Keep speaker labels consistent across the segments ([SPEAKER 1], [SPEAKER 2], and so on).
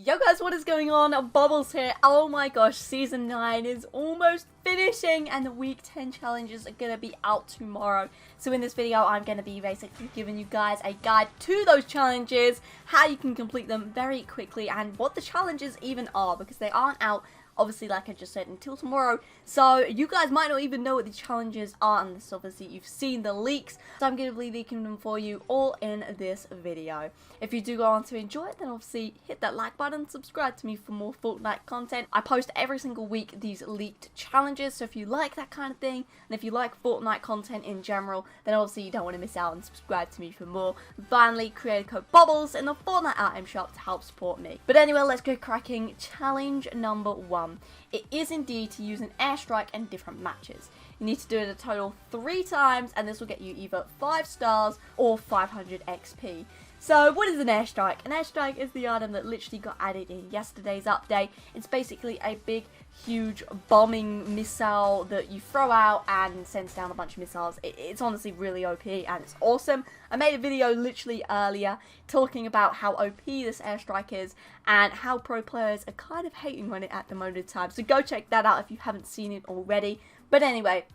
[SPEAKER 1] Yo guys, what is going on? Bobblez here. Oh my gosh, Season 9 is almost finishing and the Week 10 challenges are going to be out tomorrow. So in this video, I'm going to be basically giving you guys a guide to those challenges, how you can complete them very quickly, and what the challenges even are, because they aren't out, obviously, like I just said, until tomorrow. So you guys might not even know what the challenges are, unless obviously you've seen the leaks. So I'm going to be leaking them for you all in this video. If you do go on to enjoy it, then obviously hit that like button, subscribe to me for more Fortnite content. I post every single week these leaked challenges, so if you like that kind of thing, and if you like Fortnite content in general, then obviously you don't want to miss out and subscribe to me for more. Finally, creator code Bobblez in the Fortnite item shop to help support me. But anyway, let's get cracking. Challenge number 1. It is indeed to use an airstrike in different matches. You need to do it a total 3 times, and this will get you either 5 stars or 500 XP. So what is an airstrike? An airstrike is the item that literally got added in yesterday's update. It's basically a big, huge bombing missile that you throw out and sends down a bunch of missiles. It's honestly really OP and it's awesome. I made a video literally earlier talking about how OP this airstrike is and how pro players are kind of hating on it at the moment in time. So go check that out if you haven't seen it already. But anyway,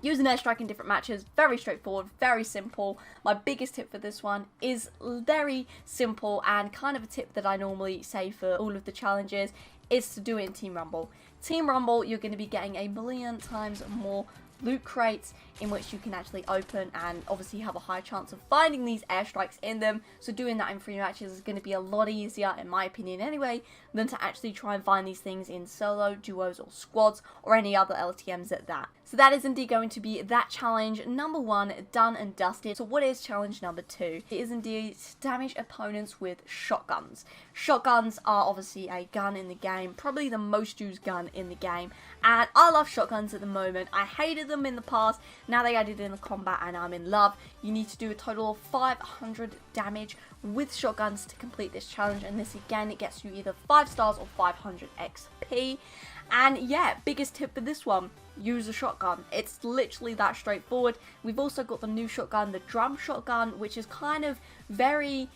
[SPEAKER 1] use an airstrike in different matches, very straightforward, very simple. My biggest tip for this one is very simple and kind of a tip that I normally say for all of the challenges, is to do it in Team Rumble. Team Rumble, you're going to be getting a million times more loot crates in which you can actually open and obviously have a high chance of finding these airstrikes in them. So doing that in free matches is going to be a lot easier, in my opinion anyway, than to actually try and find these things in solo, duos or squads or any other LTMs at that. So that is indeed going to be that challenge number 1 done and dusted. So what is challenge number 2? It is indeed to damage opponents with shotguns. Shotguns are obviously a gun in the game, probably the most used gun in the game, and I love shotguns at the moment. I hated them in the past, now they added in the combat and I'm in love. You need to do a total of 500 damage with shotguns to complete this challenge, and this again, it gets you either 5 stars or 500 XP. And yeah, biggest tip for this one, use a shotgun. It's literally that straightforward. We've also got the new shotgun, the drum shotgun, which is kind of very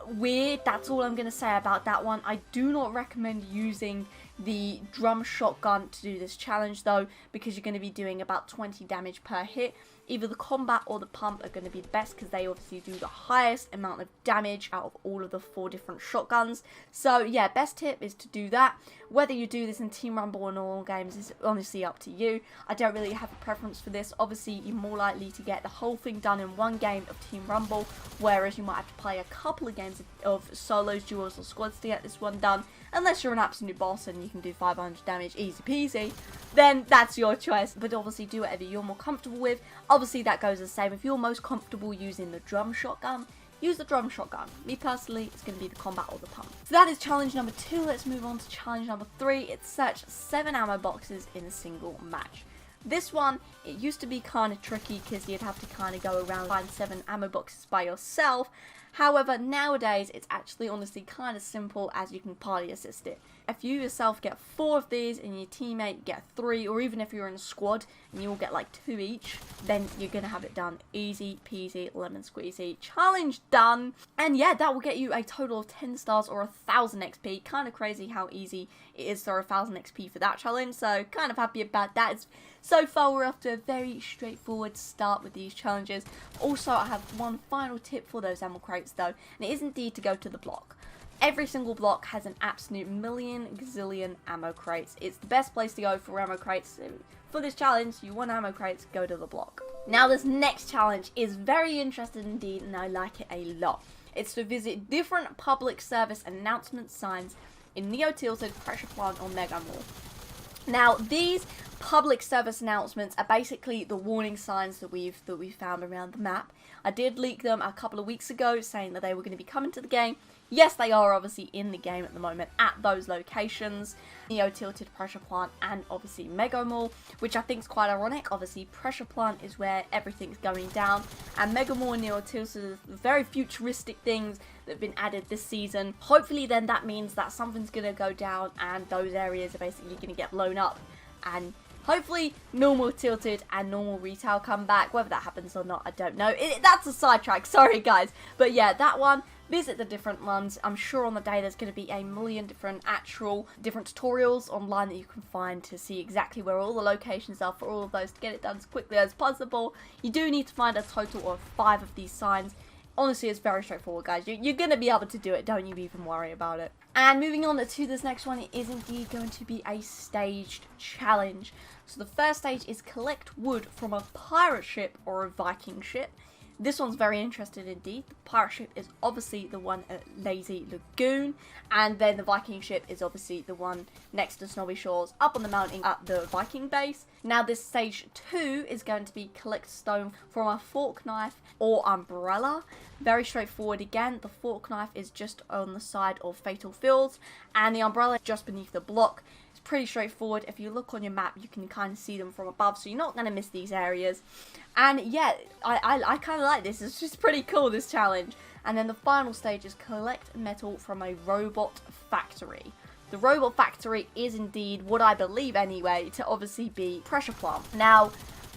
[SPEAKER 1] weird. That's all I'm going to say about that one. I do not recommend using the drum shotgun to do this challenge though, because you're going to be doing about 20 damage per hit. Either the combat or the pump are going to be the best because they obviously do the highest amount of damage out of all of the 4 different shotguns. So yeah, best tip is to do that. Whether you do this in Team Rumble or normal games is honestly up to you. I don't really have a preference for this. Obviously, you're more likely to get the whole thing done in one game of Team Rumble, whereas you might have to play a couple of games of solos, duos or squads to get this one done. Unless you're an absolute boss and you can do 500 damage easy peasy, then that's your choice. But obviously do whatever you're more comfortable with. Obviously that goes the same. If you're most comfortable using the drum shotgun, use the drum shotgun. Me personally, it's going to be the combat or the pump. So that is challenge number 2. Let's move on to challenge number 3. It's search 7 ammo boxes in a single match. This one, it used to be kind of tricky because you'd have to kind of go around and find 7 ammo boxes by yourself. However, nowadays, it's actually honestly kind of simple as you can party assist it. If you yourself get 4 of these and your teammate get 3, or even if you're in a squad and you all get like 2 each, then you're going to have it done. Easy peasy, lemon squeezy. Challenge done. And yeah, that will get you a total of 10 stars or 1000 XP. Kind of crazy how easy it is for 1000 XP for that challenge. So kind of happy about that. So far, we're off to a very straightforward start with these challenges. Also, I have one final tip for those ammo crates though, and it is indeed to go to the block. Every single block has an absolute million gazillion ammo crates. It's the best place to go for ammo crates. For this challenge, you want ammo crates, go to the block. Now this next challenge is very interesting indeed, and I like it a lot. It's to visit different public service announcement signs in Neo-Tilted, Pressure Plant or Mega Mall. Now these public service announcements are basically the warning signs that we've found around the map. I did leak them a couple of weeks ago saying that they were going to be coming to the game. Yes, they are obviously in the game at the moment at those locations. Neo-Tilted, Pressure Plant and obviously Mega Mall, which I think is quite ironic. Obviously Pressure Plant is where everything's going down, and Mega Mall and Neo-Tilted are very futuristic things that have been added this season. Hopefully then that means that something's going to go down and those areas are basically going to get blown up, and hopefully normal Tilted and normal retail come back. Whether that happens or not, I don't know. That's a sidetrack, sorry guys. But yeah, that one, visit the different ones. I'm sure on the day there's going to be a million different tutorials online that you can find to see exactly where all the locations are for all of those to get it done as quickly as possible. You do need to find a total of 5 of these signs. Honestly, it's very straightforward, guys. You're going to be able to do it. Don't you even worry about it. And moving on to this next one, it is indeed going to be a staged challenge. So the first stage is collect wood from a pirate ship or a Viking ship. This one's very interesting indeed. The pirate ship is obviously the one at Lazy Lagoon, and then the Viking ship is obviously the one next to Snobby Shores up on the mountain at the Viking base. Now this stage 2 is going to be collect stone from a fork knife or umbrella. Very straightforward again. The fork knife is just on the side of Fatal Fields and the umbrella just beneath the block. Pretty straightforward. If you look on your map, you can kind of see them from above, so you're not going to miss these areas. And yeah, I kind of like this. It's just pretty cool, this challenge. And then the final stage is collect metal from a robot factory. The robot factory is indeed what I believe anyway to obviously be pressure plant. Now,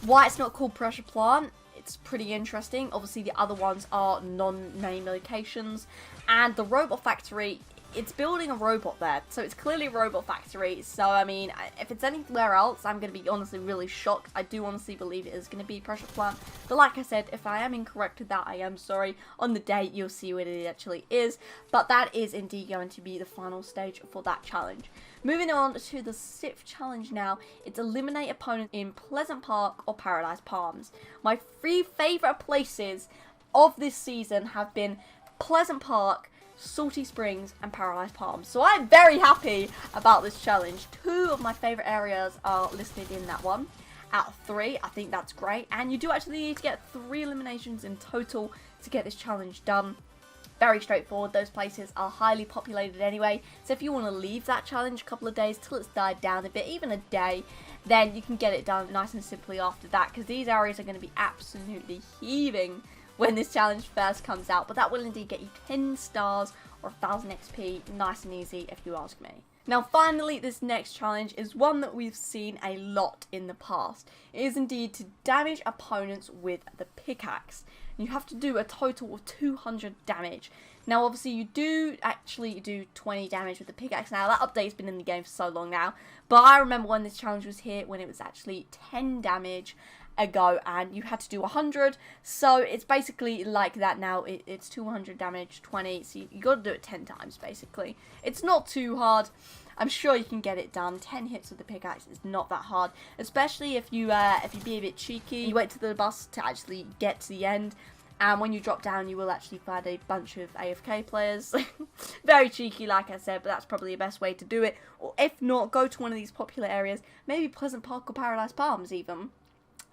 [SPEAKER 1] why it's not called pressure plant, it's pretty interesting. Obviously the other ones are non-name locations, and the robot factory, it's building a robot there, so it's clearly a robot factory. So I mean, if it's anywhere else, I'm going to be honestly really shocked. I do honestly believe it is going to be pressure plant, but like I said, if I am incorrect with that, I am sorry. On the day you'll see what it actually is, but that is indeed going to be the final stage for that challenge. Moving on to the 6th challenge now, it's eliminate opponents in Pleasant Park or Paralyzed Palms. My 3 favourite places of this season have been Pleasant Park, Salty Springs and Paralyzed Palms. So I'm very happy about this challenge. 2 of my favourite areas are listed in that one. Out of 3, I think that's great. And you do actually need to get 3 eliminations in total to get this challenge done. Very straightforward. Those places are highly populated anyway. So if you want to leave that challenge a couple of days till it's died down a bit, even a day, then you can get it done nice and simply after that. Because these areas are going to be absolutely heaving when this challenge first comes out, but that will indeed get you 10 stars or 1000 XP, nice and easy if you ask me. Now finally, this next challenge is one that we've seen a lot in the past. It is indeed to damage opponents with the pickaxe. You have to do a total of 200 damage. Now obviously you do actually do 20 damage with the pickaxe now. That update's been in the game for so long now, but I remember when this challenge was here when it was actually 10 damage ago and you had to do 100, so it's basically like that now. It's 200 damage, 20, so you got to do it 10 times basically. It's not too hard. I'm sure you can get it done. 10 hits with the pickaxe is not that hard, especially if you be a bit cheeky. You wait till the bus to actually get to the end, and when you drop down you will actually find a bunch of AFK players. Very cheeky, like I said, but that's probably the best way to do it. Or if not, go to one of these popular areas, maybe Pleasant Park or Paralyzed Palms even.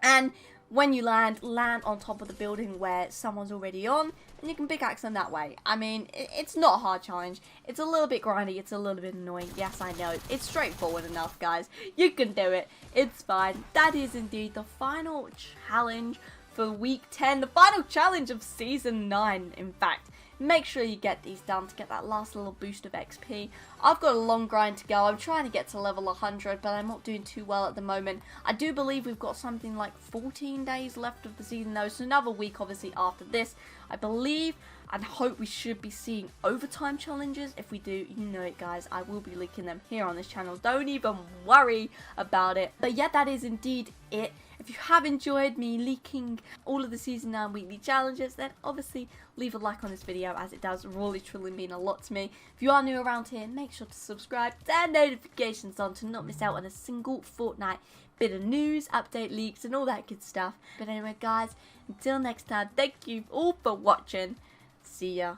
[SPEAKER 1] And when you land on top of the building where someone's already on, and you can pickaxe them that way. I mean, it's not a hard challenge. It's a little bit grindy, it's a little bit annoying. Yes, I know. It's straightforward enough, guys. You can do it. It's fine. That is indeed the final challenge for week 10. The final challenge of season 9, in fact. Make sure you get these done to get that last little boost of XP. I've got a long grind to go. I'm trying to get to level 100, but I'm not doing too well at the moment. I do believe we've got something like 14 days left of the season though, so another week obviously after this. I believe and hope we should be seeing overtime challenges. If we do, you know it guys, I will be linking them here on this channel. Don't even worry about it. But yeah, that is indeed it. If you have enjoyed me leaking all of the Season 9 weekly challenges, then obviously leave a like on this video, as it does really truly mean a lot to me. If you are new around here, make sure to subscribe, turn notifications on to not miss out on a single Fortnite bit of news, update, leaks and all that good stuff. But anyway guys, until next time, thank you all for watching. See ya.